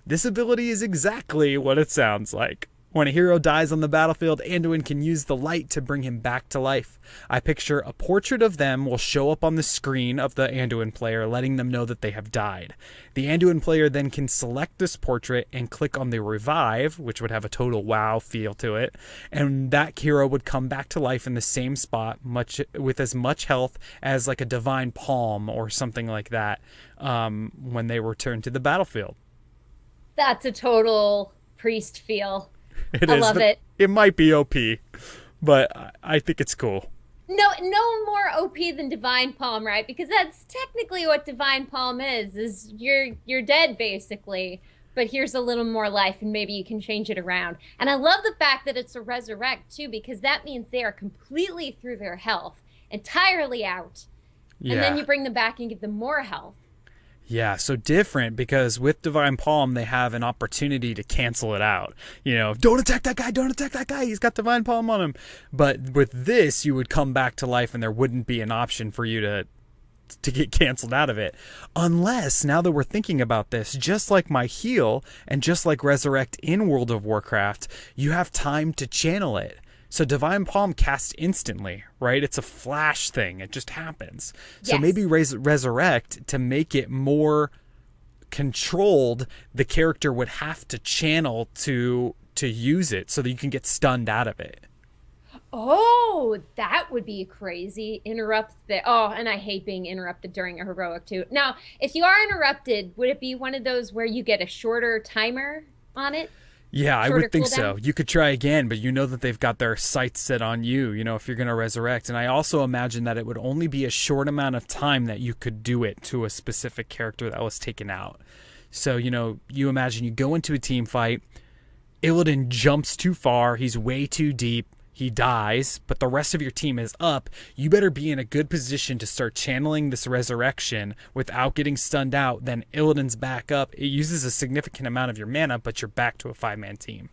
[SPEAKER 2] This ability is exactly what it sounds like. When a hero dies on the battlefield, Anduin can use the light to bring him back to life. I picture a portrait of them will show up on the screen of the Anduin player, letting them know that they have died. The Anduin player then can select this portrait and click on the revive, which would have a total wow feel to it, and that hero would come back to life in the same spot, with as much health as like a divine palm or something like that, when they return to the battlefild.
[SPEAKER 3] That's a total priest feel.
[SPEAKER 2] I
[SPEAKER 3] love it.
[SPEAKER 2] It might be OP, but I think it's cool.
[SPEAKER 3] No more OP than Divine Palm, right? Because that's technically what Divine Palm is you're dead, basically. But here's a little more life, and maybe you can change it around. And I love the fact that it's a resurrect, too, because that means they are completely through their health, entirely out. Yeah. And then you bring them back and give them more health.
[SPEAKER 2] Yeah, so different, because with Divine Palm, they have an opportunity to cancel it out. Don't attack that guy, he's got Divine Palm on him. But with this, you would come back to life and there wouldn't be an option for you to get canceled out of it. Unless, now that we're thinking about this, just like my heal and just like Resurrect in World of Warcraft, you have time to channel it. So Divine Palm casts instantly, right? It's a flash thing. It just happens. So
[SPEAKER 3] yes.
[SPEAKER 2] Maybe Resurrect, to make it more controlled, the character would have to channel to use it so that you can get stunned out of it.
[SPEAKER 3] Oh, that would be crazy. And I hate being interrupted during a heroic too. Now, if you are interrupted, would it be one of those where you get a shorter timer on it?
[SPEAKER 2] Yeah, I would think so. You could try again, but you know that they've got their sights set on you, if you're going to resurrect. And I also imagine that it would only be a short amount of time that you could do it to a specific character that was taken out. So, you imagine you go into a team fight, Illidan jumps too far, he's way too deep, he dies, but the rest of your team is up. You better be in a good position to start channeling this resurrection without getting stunned out. Then Illidan's back up. It uses a significant amount of your mana, but you're back to a 5-man team.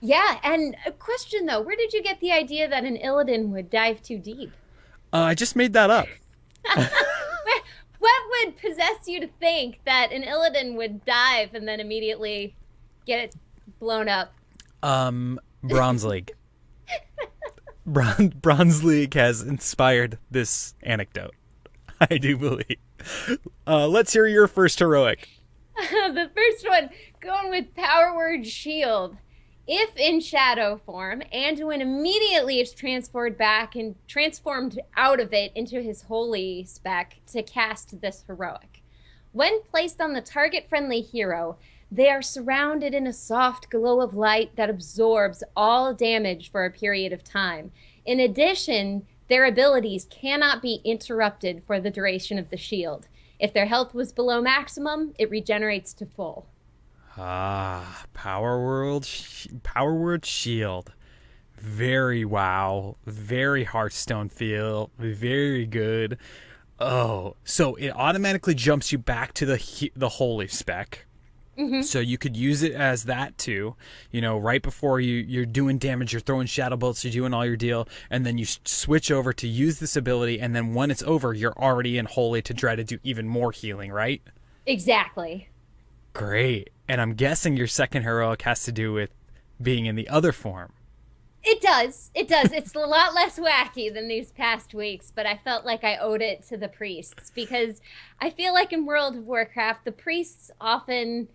[SPEAKER 3] Yeah, and a question though, where did you get the idea that an Illidan would dive too deep?
[SPEAKER 2] I just made that up.
[SPEAKER 3] What would possess you to think that an Illidan would dive and then immediately get it blown up?
[SPEAKER 2] Bronze League. Bronze League has inspired this anecdote, I do believe. Let's hear your first heroic.
[SPEAKER 3] The first one, going with Power Word Shield. If in shadow form, Anduin immediately is transformed out of it into his holy spec to cast this heroic. When placed on the target-friendly hero, they are surrounded in a soft glow of light that absorbs all damage for a period of time. In addition, Their abilities cannot be interrupted for the duration of the shield. If their health was below maximum, it regenerates to full.
[SPEAKER 2] Ah, Power Word Shield. Very wow. Very Hearthstone feel. Very good. Oh, so it automatically jumps you back to the holy spec. So you could use it as that too, right before you're doing damage, you're throwing shadow bolts, you're doing all your deal, and then you switch over to use this ability, and then when it's over, you're already in holy to try to do even more healing, right?
[SPEAKER 3] Exactly.
[SPEAKER 2] Great. And I'm guessing your second heroic has to do with being in the other form.
[SPEAKER 3] It does. It's a lot less wacky than these past weeks, but I felt like I owed it to the priests, because I feel like in World of Warcraft, the priests often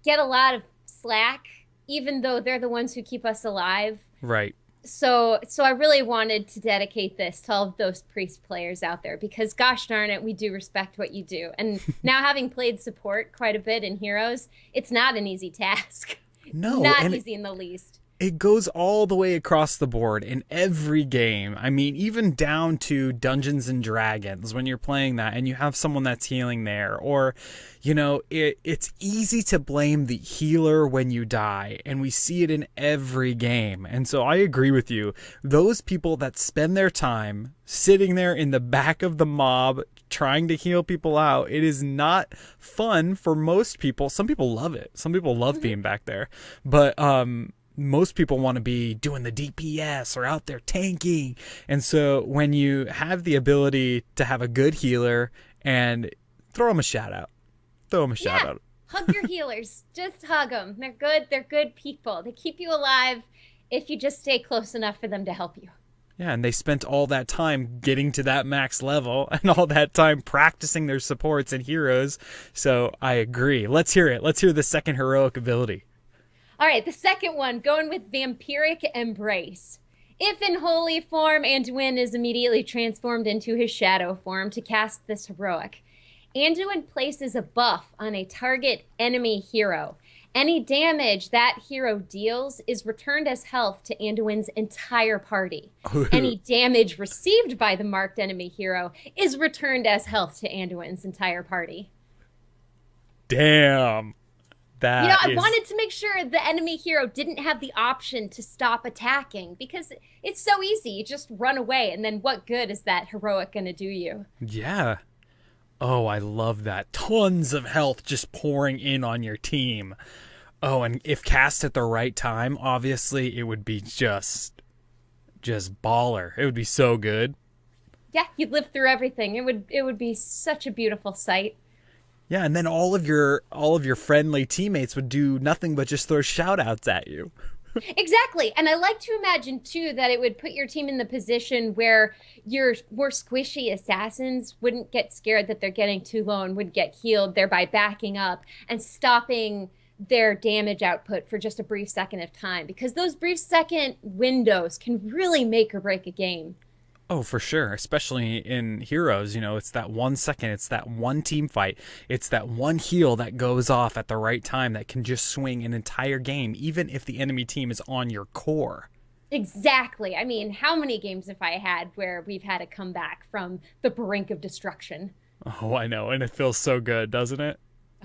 [SPEAKER 3] get a lot of slack, even though they're the ones who keep us alive.
[SPEAKER 2] Right.
[SPEAKER 3] So I really wanted to dedicate this to all of those priest players out there, because gosh darn it, we do respect what you do. And now, having played support quite a bit in Heroes, it's not an easy task.
[SPEAKER 2] No.
[SPEAKER 3] Not easy in the least.
[SPEAKER 2] It goes all the way across the board in every game. I mean, even down to Dungeons and Dragons when you're playing that and you have someone that's healing there. Or, it's easy to blame the healer when you die. And we see it in every game. And so I agree with you. Those people that spend their time sitting there in the back of the mob trying to heal people out, it is not fun for most people. Some people love it. Some people love being back there. But, most people want to be doing the DPS or out there tanking. And so when you have the ability to have a good healer, and throw them a shout out.
[SPEAKER 3] Hug your healers. Just hug them. They're good. They're good people. They keep you alive if you just stay close enough for them to help you.
[SPEAKER 2] Yeah, and they spent all that time getting to that max level and all that time practicing their supports and heroes. So I agree. Let's hear it. Let's hear the second heroic ability.
[SPEAKER 3] All right, the second one, going with Vampiric Embrace. If in holy form, Anduin is immediately transformed into his shadow form to cast this heroic. Anduin places a buff on a target enemy hero. Any damage that hero deals is returned as health to Anduin's entire party. Any damage received by the marked enemy hero is returned as health to Anduin's entire party.
[SPEAKER 2] Damn.
[SPEAKER 3] I wanted to make sure the enemy hero didn't have the option to stop attacking, because it's so easy. You just run away, and then what good is that heroic going to do you?
[SPEAKER 2] Yeah. Oh, I love that. Tons of health just pouring in on your team. Oh, and if cast at the right time, obviously it would be just baller. It would be so good.
[SPEAKER 3] Yeah, you'd live through everything. It would be such a beautiful sight.
[SPEAKER 2] Yeah, and then all of your friendly teammates would do nothing but just throw shout outs at you.
[SPEAKER 3] Exactly. And I like to imagine too that it would put your team in the position where your more squishy assassins wouldn't get scared that they're getting too low and would get healed, thereby backing up and stopping their damage output for just a brief second of time, because those brief second windows can really make or break a game.
[SPEAKER 2] Oh, for sure. Especially in Heroes, it's that 1 second, it's that one team fight, it's that one heal that goes off at the right time that can just swing an entire game, even if the enemy team is on your core.
[SPEAKER 3] Exactly. I mean, how many games have I had where we've had a comeback from the brink of destruction?
[SPEAKER 2] Oh, I know. And it feels so good, doesn't it?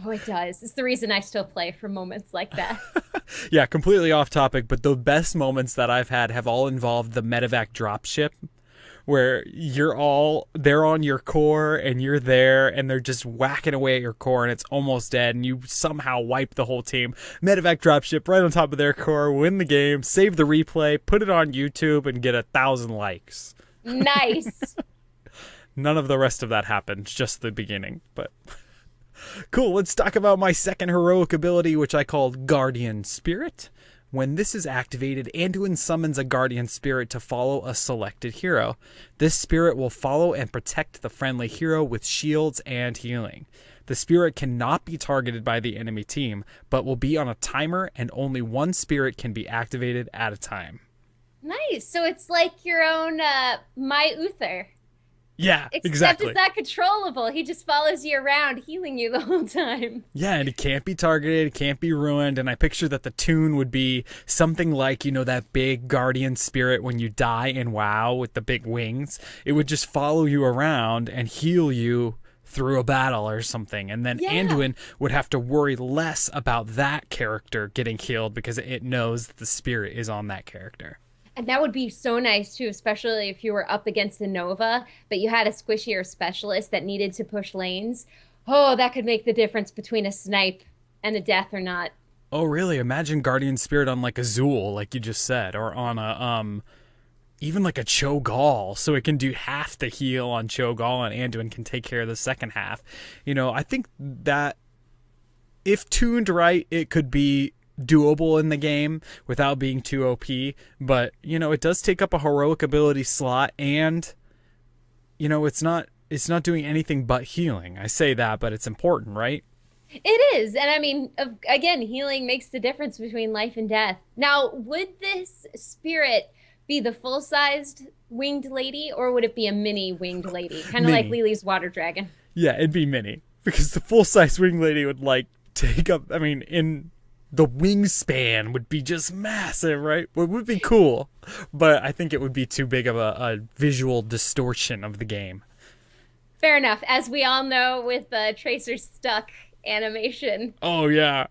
[SPEAKER 3] Oh, it does. It's the reason I still play for moments like that.
[SPEAKER 2] Yeah, completely off topic, but the best moments that I've had have all involved the medevac dropship, where they're on your core and you're there and they're just whacking away at your core and it's almost dead and you somehow wipe the whole team. Medevac dropship right on top of their core, win the game, save the replay, put it on YouTube and get 1,000 likes.
[SPEAKER 3] Nice.
[SPEAKER 2] None of the rest of that happened, just the beginning, but cool. Let's talk about my second heroic ability, which I called Guardian Spirit. When this is activated, Anduin summons a guardian spirit to follow a selected hero. This spirit will follow and protect the friendly hero with shields and healing. The spirit cannot be targeted by the enemy team, but will be on a timer and only one spirit can be activated at a time.
[SPEAKER 3] Nice. So it's like your own My Uther.
[SPEAKER 2] Yeah,
[SPEAKER 3] Except
[SPEAKER 2] exactly.
[SPEAKER 3] it's not controllable. He just follows you around, healing you the whole time.
[SPEAKER 2] Yeah, and it can't be targeted, it can't be ruined, and I picture that the tune would be something like, that big guardian spirit when you die in WoW with the big wings. It would just follow you around and heal you through a battle or something. And then Anduin would have to worry less about that character getting killed because it knows that the spirit is on that character.
[SPEAKER 3] And that would be so nice, too, especially if you were up against a Nova, but you had a squishier specialist that needed to push lanes. Oh, that could make the difference between a snipe and a death or not.
[SPEAKER 2] Oh, really? Imagine Guardian Spirit on like a Zool, like you just said, or on a, even like a Cho'Gall, so it can do half the heal on Cho'Gall and Anduin can take care of the second half. I think that if tuned right, it could be doable in the game without being too OP, but it does take up a heroic ability slot, and it's not doing anything but healing. I say that, but it's important, right?
[SPEAKER 3] It is. And I mean, again, healing makes the difference between life and death. Now, would this spirit be the full-sized winged lady, or would it be a mini winged lady, kind of like Lily's water dragon?
[SPEAKER 2] Yeah, it'd be mini, because the full-size winged lady would take up, in the wingspan would be just massive, right? It would be cool, but I think it would be too big of a visual distortion of the game.
[SPEAKER 3] Fair enough. As we all know with the Tracer Stuck animation.
[SPEAKER 2] Oh, yeah.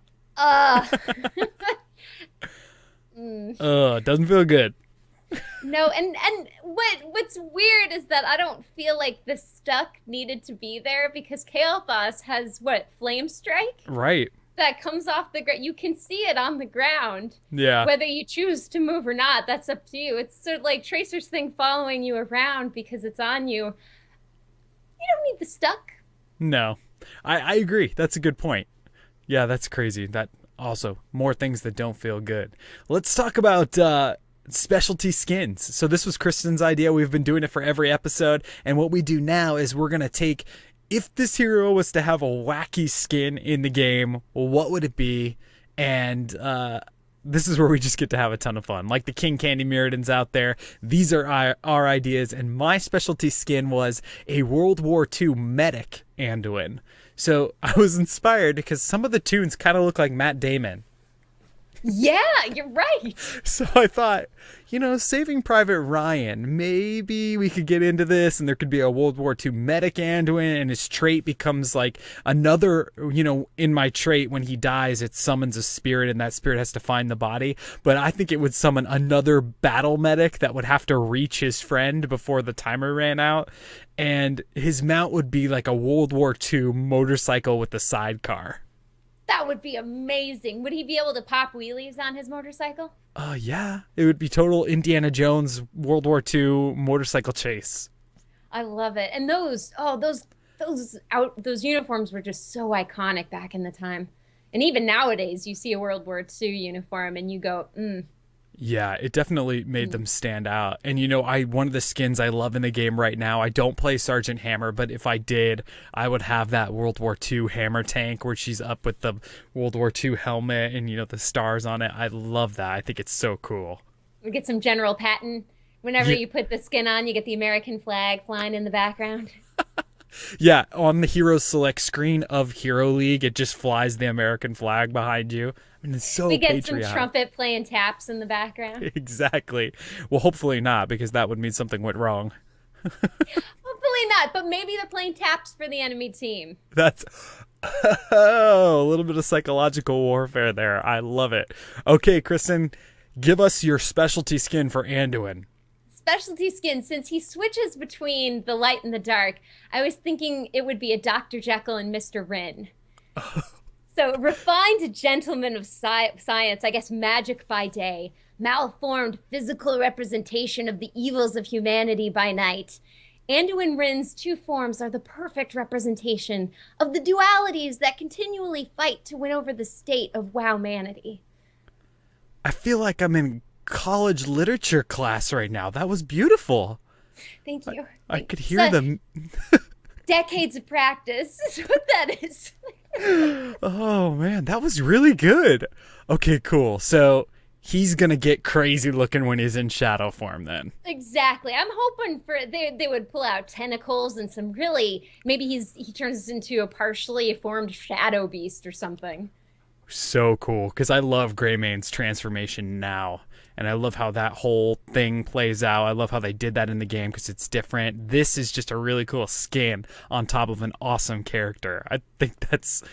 [SPEAKER 2] Doesn't feel good.
[SPEAKER 3] No, and what's weird is that I don't feel like the Stuck needed to be there because Kael'thas has, Flame Strike?
[SPEAKER 2] Right.
[SPEAKER 3] That comes off the ground. You can see it on the ground.
[SPEAKER 2] Yeah.
[SPEAKER 3] Whether you choose to move or not, that's up to you. It's sort of like Tracer's thing following you around because it's on you. You don't need the Stuck.
[SPEAKER 2] No. I agree. That's a good point. Yeah, that's crazy. That also, more things that don't feel good. Let's talk about specialty skins. So this was Kristen's idea. We've been doing it for every episode. And what we do now is we're going to take, if this hero was to have a wacky skin in the game, what would it be? And this is where we just get to have a ton of fun. Like the King Candy Mirrodins out there, these are our ideas. And my specialty skin was a World War II medic Anduin. So I was inspired because some of the tunes kind of look like Matt Damon.
[SPEAKER 3] Yeah, you're right.
[SPEAKER 2] So I thought, Saving Private Ryan, maybe we could get into this and there could be a World War II medic Anduin and his trait becomes like another, in my trait, when he dies, it summons a spirit and that spirit has to find the body. But I think it would summon another battle medic that would have to reach his friend before the timer ran out. And his mount would be like a World War II motorcycle with a sidecar.
[SPEAKER 3] That would be amazing. Would he be able to pop wheelies on his motorcycle?
[SPEAKER 2] Yeah. It would be total Indiana Jones World War II motorcycle chase.
[SPEAKER 3] I love it. And those uniforms were just so iconic back in the time. And even nowadays, you see a World War II uniform and you go,
[SPEAKER 2] Yeah, it definitely made them stand out. And one of the skins I love in the game right now, I don't play Sergeant Hammer, but if I did, I would have that World War II hammer tank where she's up with the World War II helmet and, the stars on it. I love that. I think it's so cool.
[SPEAKER 3] We get some General Patton. Whenever you put the skin on, you get the American flag flying in the background.
[SPEAKER 2] Yeah, on the Heroes Select screen of Hero League, it just flies the American flag behind you. It's so
[SPEAKER 3] we get
[SPEAKER 2] patriotic.
[SPEAKER 3] some trumpet playing taps in the background.
[SPEAKER 2] Exactly. Well, hopefully not, because that would mean something went wrong.
[SPEAKER 3] Hopefully not, but maybe they're playing taps for the enemy team.
[SPEAKER 2] That's a little bit of psychological warfare there. I love it. Okay, Kristen, give us your specialty skin for Anduin.
[SPEAKER 3] Specialty skin, since he switches between the light and the dark, I was thinking it would be a Dr. Jekyll and Mr. Wrynn. So, refined gentleman of science, I guess magic by day, malformed physical representation of the evils of humanity by night. Anduin Wrynn's two forms are the perfect representation of the dualities that continually fight to win over the state of wow-manity.
[SPEAKER 2] I feel like I'm in college literature class right now. That was beautiful.
[SPEAKER 3] Thank you.
[SPEAKER 2] I could hear them.
[SPEAKER 3] Decades of practice is what that is.
[SPEAKER 2] Oh man, that was really good. Okay, cool. So He's going to get crazy looking when he's in shadow form then.
[SPEAKER 3] Exactly. I'm hoping for they would pull out tentacles and some really, maybe he turns into a partially formed shadow beast or something.
[SPEAKER 2] So cool, because I love Greymane's transformation now. And I love how that whole thing plays out. I love how they did that in the game because it's different. This is just a really cool skin on top of an awesome character. I think that's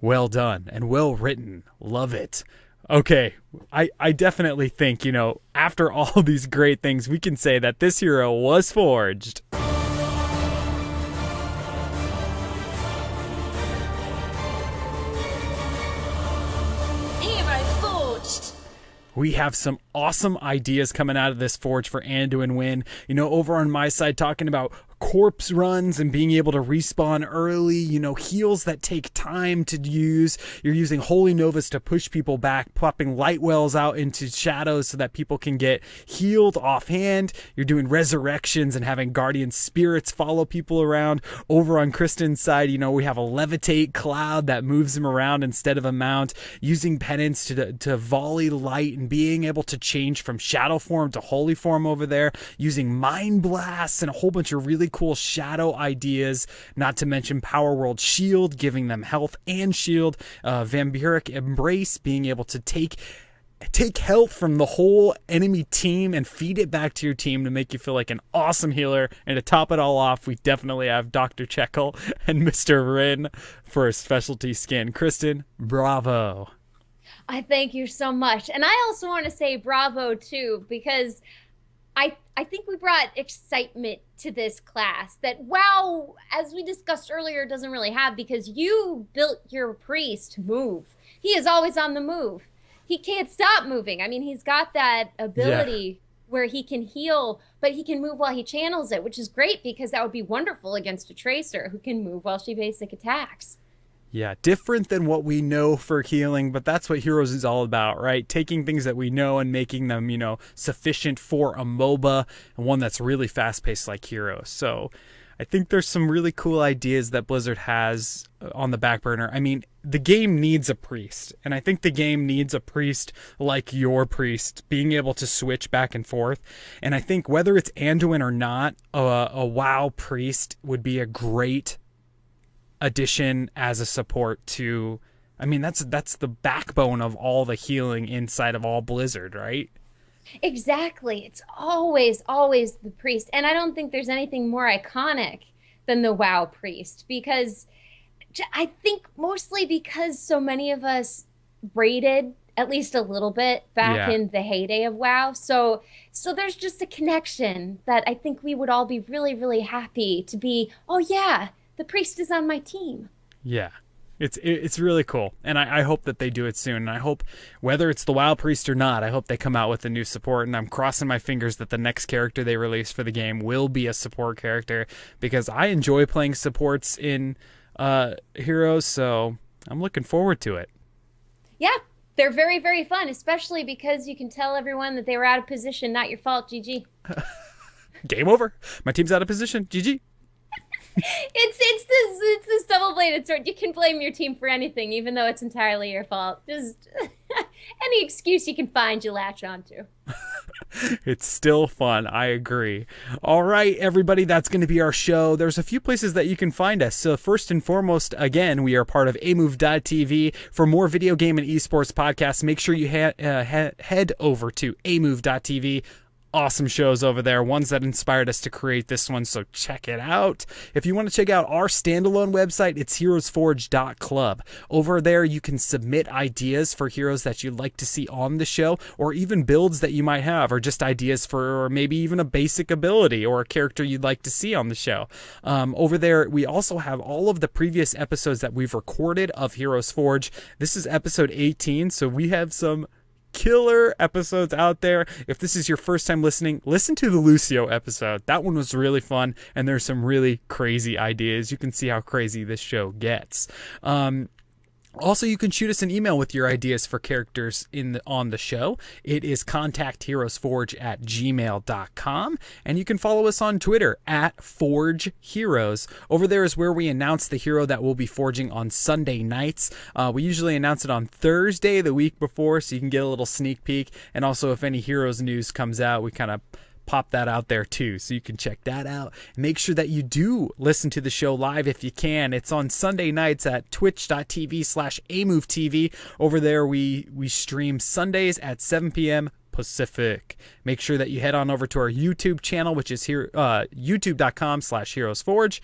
[SPEAKER 2] well done and well written. Love it. Okay, I definitely think, after all these great things, we can say that this hero was forged.
[SPEAKER 1] HeroesForge.
[SPEAKER 2] We have some awesome ideas coming out of this forge for Anduin Wrynn. Over on my side, talking about corpse runs and being able to respawn early, heals that take time to use. You're using Holy Novas to push people back, popping light wells out into shadows so that people can get healed offhand. You're doing resurrections and having guardian spirits follow people around. Over on Kristen's side, we have a levitate cloud that moves him around instead of a mount, using penance to volley light and being able to change from shadow form to holy form over there, using mind blasts and a whole bunch of really cool shadow ideas, not to mention Power World Shield, giving them health and shield, Vampiric Embrace, being able to take health from the whole enemy team and feed it back to your team to make you feel like an awesome healer. And to top it all off, we definitely have Dr. Jekyll and Mr. Wrynn for a specialty skin. Kristen, bravo.
[SPEAKER 3] I thank you so much. And I also want to say bravo too, because I think we brought excitement to this class that WoW, as we discussed earlier, doesn't really have, because you built your priest to move. He is always on the move. He can't stop moving. I mean, he's got that ability where he can heal, but he can move while he channels it, which is great because that would be wonderful against a tracer who can move while she basic attacks.
[SPEAKER 2] Yeah, different than what we know for healing, but that's what Heroes is all about, right? Taking things that we know and making them, sufficient for a MOBA, and one that's really fast-paced like Heroes. So I think there's some really cool ideas that Blizzard has on the back burner. I mean, the game needs a priest, and I think the game needs a priest like your priest, being able to switch back and forth. And I think whether it's Anduin or not, a WoW priest would be a great addition as a support to, that's the backbone of all the healing inside of all Blizzard, right?
[SPEAKER 3] Exactly. It's always the priest. And I don't think there's anything more iconic than the WoW priest, because I think mostly because so many of us raided at least a little bit back in the heyday of WoW. So there's just a connection that I think we would all be really, really happy to be, oh yeah, the priest is on my team. Yeah.
[SPEAKER 2] It's really cool. And I hope that they do it soon. And I hope, whether it's the WoW priest or not, I hope they come out with a new support. And I'm crossing my fingers that the next character they release for the game will be a support character, because I enjoy playing supports in Heroes. So I'm looking forward to it.
[SPEAKER 3] Yeah, they're very, very fun, especially because you can tell everyone that they were out of position. Not your fault, GG.
[SPEAKER 2] Game over. My team's out of position. GG.
[SPEAKER 3] It's this double-bladed sword. You can blame your team for anything, even though it's entirely your fault. Just any excuse you can find, you latch onto.
[SPEAKER 2] It's still fun. I agree. All right, everybody, that's going to be our show. There's a few places that you can find us. So first and foremost, again, we are part of AmoveTV. For more video game and esports podcasts, make sure you head over to AmoveTV. Awesome shows over there, ones that inspired us to create this one, so check it out. If you want to check out our standalone website, it's HeroesForge.club. Over there, you can submit ideas for heroes that you'd like to see on the show, or even builds that you might have, or just ideas for, or maybe even a basic ability or a character you'd like to see on the show. Over there, we also have all of the previous episodes that we've recorded of Heroes Forge. This is episode 18, so we have some killer episodes out there. If this is your first time listening, listen to the Lucio episode. That one was really fun, and there's some really crazy ideas. You can see how crazy this show gets. Also, you can shoot us an email with your ideas for characters on the show. It is contactheroesforge@gmail.com. And you can follow us on Twitter @ForgeHeroes. Over there is where we announce the hero that we'll be forging on Sunday nights. We usually announce it on Thursday the week before, so you can get a little sneak peek. And also, if any Heroes news comes out, we kind of pop that out there too, so you can check that out. Make sure that you do listen to the show live if you can. It's on Sunday nights at twitch.tv/AmoveTV. Over there we stream Sundays at 7 p.m. Pacific. Make sure that you head on over to our YouTube channel, which is here youtube.com/HeroesForge,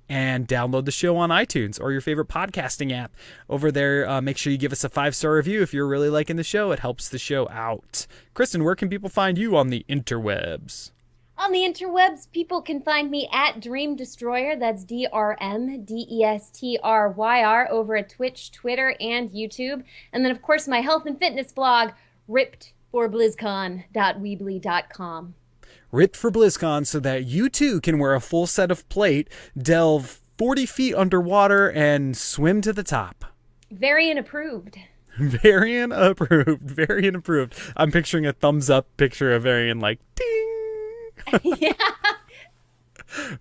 [SPEAKER 2] and download the show on iTunes or your favorite podcasting app. Over there, make sure you give us a 5-star review if you're really liking the show. It helps the show out. Kristen, where can people find you on the interwebs?
[SPEAKER 3] On the interwebs, people can find me at Dream Destroyer. That's DRMDESTRYR over at Twitch, Twitter, and YouTube. And then, of course, my health and fitness blog, rippedforblizzcon.weebly.com.
[SPEAKER 2] Ripped for BlizzCon, so that you too can wear a full set of plate, delve 40 feet underwater, and swim to the top.
[SPEAKER 3] Variant approved.
[SPEAKER 2] Varian approved. Varian approved. I'm picturing a thumbs up picture of Varian like ding.
[SPEAKER 3] Yeah.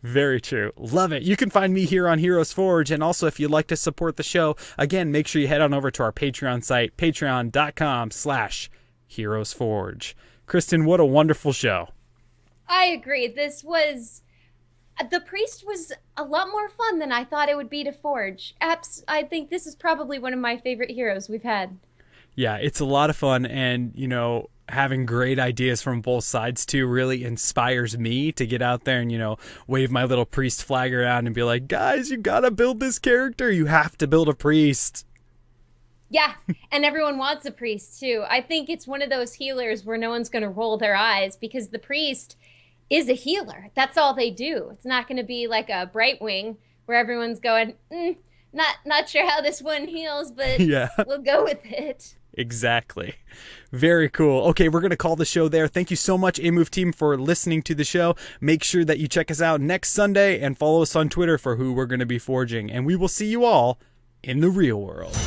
[SPEAKER 2] Very true. Love it. You can find me here on Heroes Forge. And also, if you'd like to support the show, again, make sure you head on over to our Patreon site, patreon.com/HeroesForge. Kristen, what a wonderful show.
[SPEAKER 3] I agree. The priest was a lot more fun than I thought it would be to forge. I think this is probably one of my favorite heroes we've had.
[SPEAKER 2] Yeah, it's a lot of fun, and, having great ideas from both sides, too, really inspires me to get out there and, wave my little priest flag around and be like, guys, you gotta build this character. You have to build a priest.
[SPEAKER 3] Yeah, and everyone wants a priest, too. I think it's one of those healers where no one's going to roll their eyes because the priest is a healer. That's all they do. It's not going to be like a Brightwing where everyone's going, not sure how this one heals, but yeah, we'll go with it.
[SPEAKER 2] Exactly. Very cool. Okay, we're going to call the show there. Thank you so much, Amove team, for listening to the show. Make sure that you check us out next Sunday and follow us on Twitter for who we're going to be forging. And we will see you all in the real world.